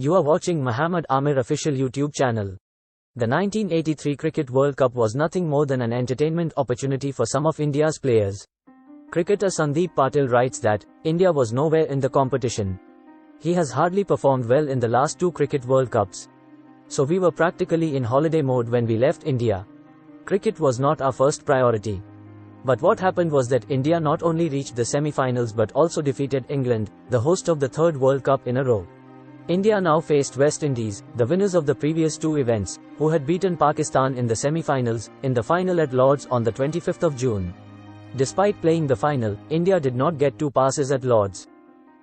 You are watching Muhammad Amir official YouTube channel. The 1983 Cricket World Cup was nothing more than an entertainment opportunity for some of India's players. Cricketer Sandeep Patil writes that India was nowhere in the competition. He has hardly performed well in the last two Cricket World Cups. So we were practically in holiday mode when we left India. Cricket was not our first priority. But what happened was that India not only reached the semi-finals but also defeated England, the host of the third World Cup in a row. India now faced West Indies, the winners of the previous two events, who had beaten Pakistan in the semi-finals, in the final at Lord's on the 25th of June. Despite playing the final, India did not get two passes at Lord's.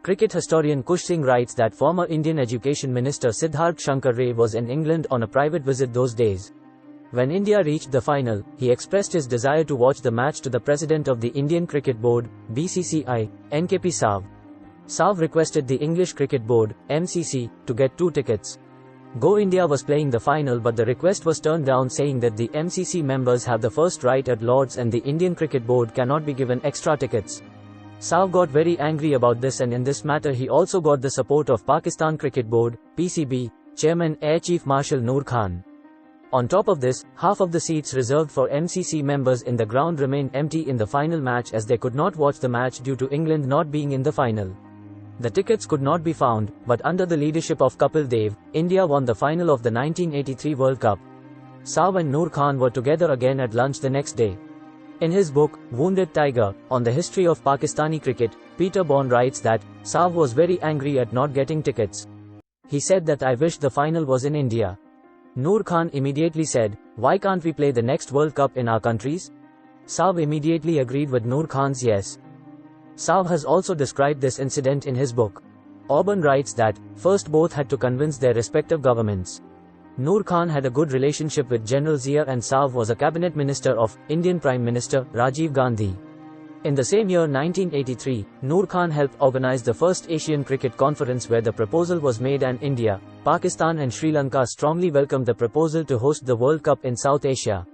Cricket historian Kush Singh writes that former Indian Education Minister Siddharth Shankar Ray was in England on a private visit those days. When India reached the final, he expressed his desire to watch the match to the President of the Indian Cricket Board, BCCI, NKP Sav. Sav requested the English Cricket Board, MCC, to get two tickets. Go India was playing the final but the request was turned down, saying that the MCC members have the first right at Lord's and the Indian Cricket Board cannot be given extra tickets. Sav got very angry about this, and in this matter he also got the support of Pakistan Cricket Board, PCB, Chairman Air Chief Marshal Noor Khan. On top of this, half of the seats reserved for MCC members in the ground remained empty in the final match as they could not watch the match due to England not being in the final. The tickets could not be found, but under the leadership of Kapil Dev, India won the final of the 1983 World Cup. Sav and Noor Khan were together again at lunch the next day. In his book, Wounded Tiger, on the history of Pakistani cricket, Peter Bourne writes that Sav was very angry at not getting tickets. He said that I wish the final was in India. Noor Khan immediately said, why can't we play the next World Cup in our countries? Sav immediately agreed with Noor Khan's yes. Sav has also described this incident in his book. Auburn writes that, first both had to convince their respective governments. Noor Khan had a good relationship with General Zia and Sav was a cabinet minister of Indian Prime Minister Rajiv Gandhi. In the same year 1983, Noor Khan helped organize the first Asian Cricket Conference where the proposal was made, and India, Pakistan and Sri Lanka strongly welcomed the proposal to host the World Cup in South Asia.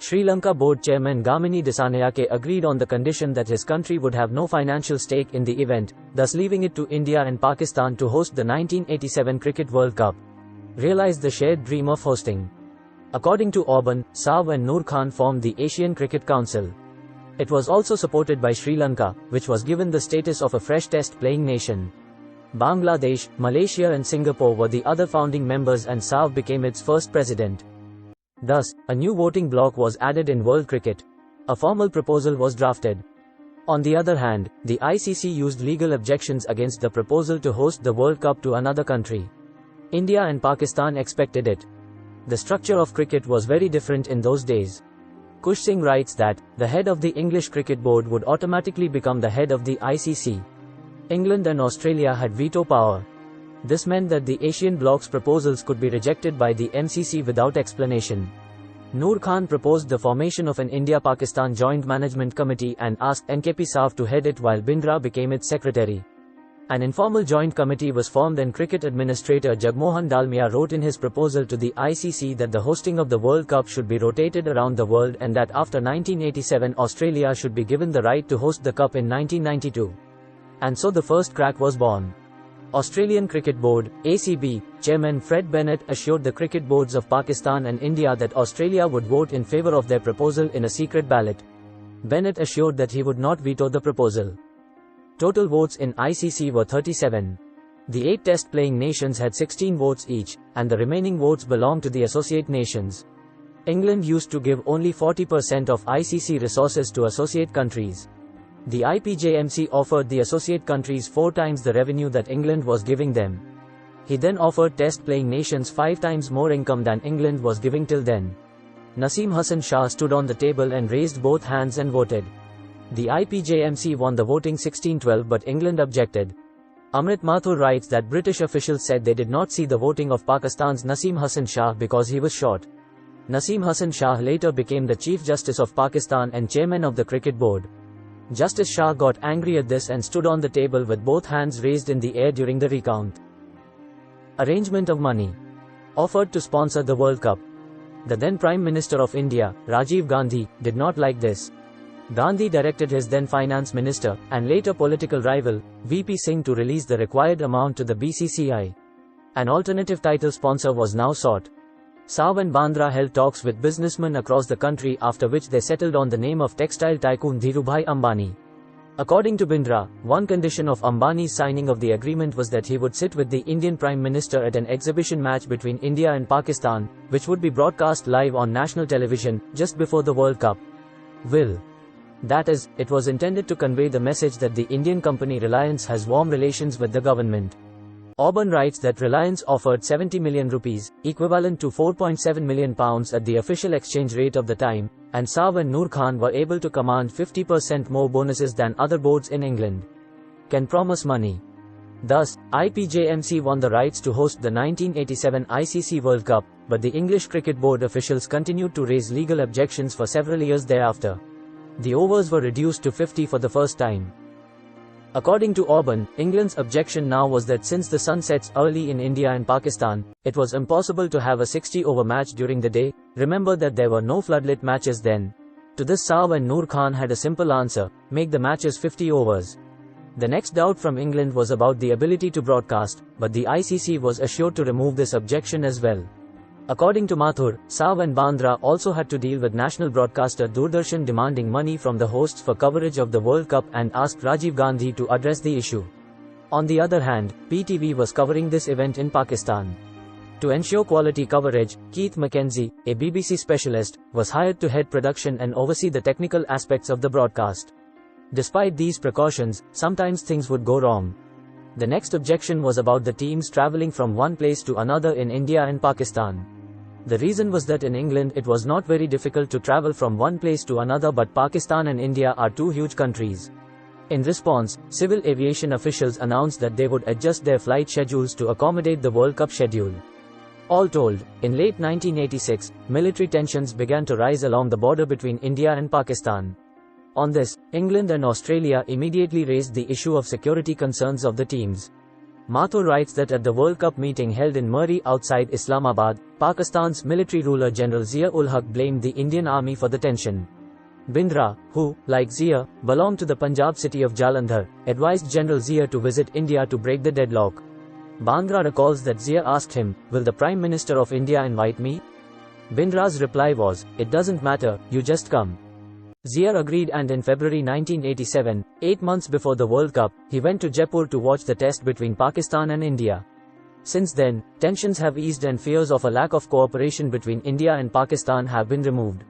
Sri Lanka board chairman Gamini Dissanayake agreed on the condition that his country would have no financial stake in the event, thus leaving it to India and Pakistan to host the 1987 Cricket World Cup. Realize the shared dream of hosting. According to Auburn, Sav and Noor Khan formed the Asian Cricket Council. It was also supported by Sri Lanka, which was given the status of a fresh test-playing nation. Bangladesh, Malaysia and Singapore were the other founding members and Sav became its first president. Thus, a new voting bloc was added in world cricket. A formal proposal was drafted. On the other hand, the ICC used legal objections against the proposal to host the World Cup to another country. India and Pakistan expected it. The structure of cricket was very different in those days. Kush Singh writes that, the head of the English Cricket Board would automatically become the head of the ICC. England and Australia had veto power. This meant that the Asian bloc's proposals could be rejected by the MCC without explanation. Noor Khan proposed the formation of an India-Pakistan Joint Management Committee and asked NKP Sav to head it while Bindra became its secretary. An informal joint committee was formed and cricket administrator Jagmohan Dalmia wrote in his proposal to the ICC that the hosting of the World Cup should be rotated around the world and that after 1987 Australia should be given the right to host the Cup in 1992. And so the first crack was born. Australian Cricket Board, ACB, Chairman Fred Bennett assured the cricket boards of Pakistan and India that Australia would vote in favour of their proposal in a secret ballot. Bennett assured that he would not veto the proposal. Total votes in ICC were 37. The 8 test-playing nations had 16 votes each, and the remaining votes belonged to the associate nations. England used to give only 40% of ICC resources to associate countries. The IPJMC offered the associate countries 4 times the revenue that England was giving them. He then offered test-playing nations 5 times more income than England was giving till then. Naseem Hassan Shah stood on the table and raised both hands and voted. The IPJMC won the voting 16-12 but England objected. Amrit Mathur writes that British officials said they did not see the voting of Pakistan's Naseem Hassan Shah because he was short. Naseem Hassan Shah later became the Chief Justice of Pakistan and Chairman of the Cricket Board. Justice Shah got angry at this and stood on the table with both hands raised in the air during the recount. Arrangement of money. Offered to sponsor the World Cup. The then Prime Minister of India, Rajiv Gandhi, did not like this. Gandhi directed his then Finance Minister, and later political rival, VP Singh to release the required amount to the BCCI. An alternative title sponsor was now sought. Sav and Bandra held talks with businessmen across the country, after which they settled on the name of textile tycoon Dhirubhai Ambani. According to Bindra, one condition of Ambani's signing of the agreement was that he would sit with the Indian Prime Minister at an exhibition match between India and Pakistan, which would be broadcast live on national television, just before the World Cup. That is, it was intended to convey the message that the Indian company Reliance has warm relations with the government. Auburn writes that Reliance offered 70 million rupees, equivalent to £4.7 million at the official exchange rate of the time, and Sav and Noor Khan were able to command 50% more bonuses than other boards in England. Can promise money. Thus, IPJMC won the rights to host the 1987 ICC World Cup, but the English Cricket Board officials continued to raise legal objections for several years thereafter. The overs were reduced to 50 for the first time. According to Auburn, England's objection now was that since the sun sets early in India and Pakistan, it was impossible to have a 60-over match during the day. Remember that there were no floodlit matches then. To this, Sav and Noor Khan had a simple answer: make the matches 50 overs. The next doubt from England was about the ability to broadcast, but the ICC was assured to remove this objection as well. According to Mathur, Sav and Bandra also had to deal with national broadcaster Doordarshan demanding money from the hosts for coverage of the World Cup and asked Rajiv Gandhi to address the issue. On the other hand, PTV was covering this event in Pakistan. To ensure quality coverage, Keith Mackenzie, a BBC specialist, was hired to head production and oversee the technical aspects of the broadcast. Despite these precautions, sometimes things would go wrong. The next objection was about the teams travelling from one place to another in India and Pakistan. The reason was that in England it was not very difficult to travel from one place to another, but Pakistan and India are two huge countries. In response, civil aviation officials announced that they would adjust their flight schedules to accommodate the World Cup schedule. All told, in late 1986, military tensions began to rise along the border between India and Pakistan. On this, England and Australia immediately raised the issue of security concerns of the teams. Mathur writes that at the World Cup meeting held in Murree outside Islamabad, Pakistan's military ruler General Zia-ul-Haq blamed the Indian army for the tension. Bindra, who, like Zia, belonged to the Punjab city of Jalandhar, advised General Zia to visit India to break the deadlock. Bandra recalls that Zia asked him, "Will the Prime Minister of India invite me?" Bindra's reply was, "It doesn't matter, you just come." Zia agreed, and in February 1987, 8 months before the World Cup, he went to Jaipur to watch the test between Pakistan and India. Since then, tensions have eased and fears of a lack of cooperation between India and Pakistan have been removed.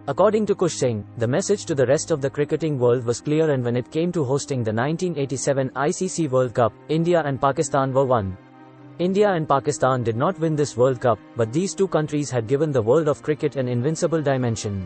According to Kush Singh, the message to the rest of the cricketing world was clear, and when it came to hosting the 1987 ICC World Cup, India and Pakistan were one. India and Pakistan did not win this World Cup, but these two countries had given the world of cricket an invincible dimension.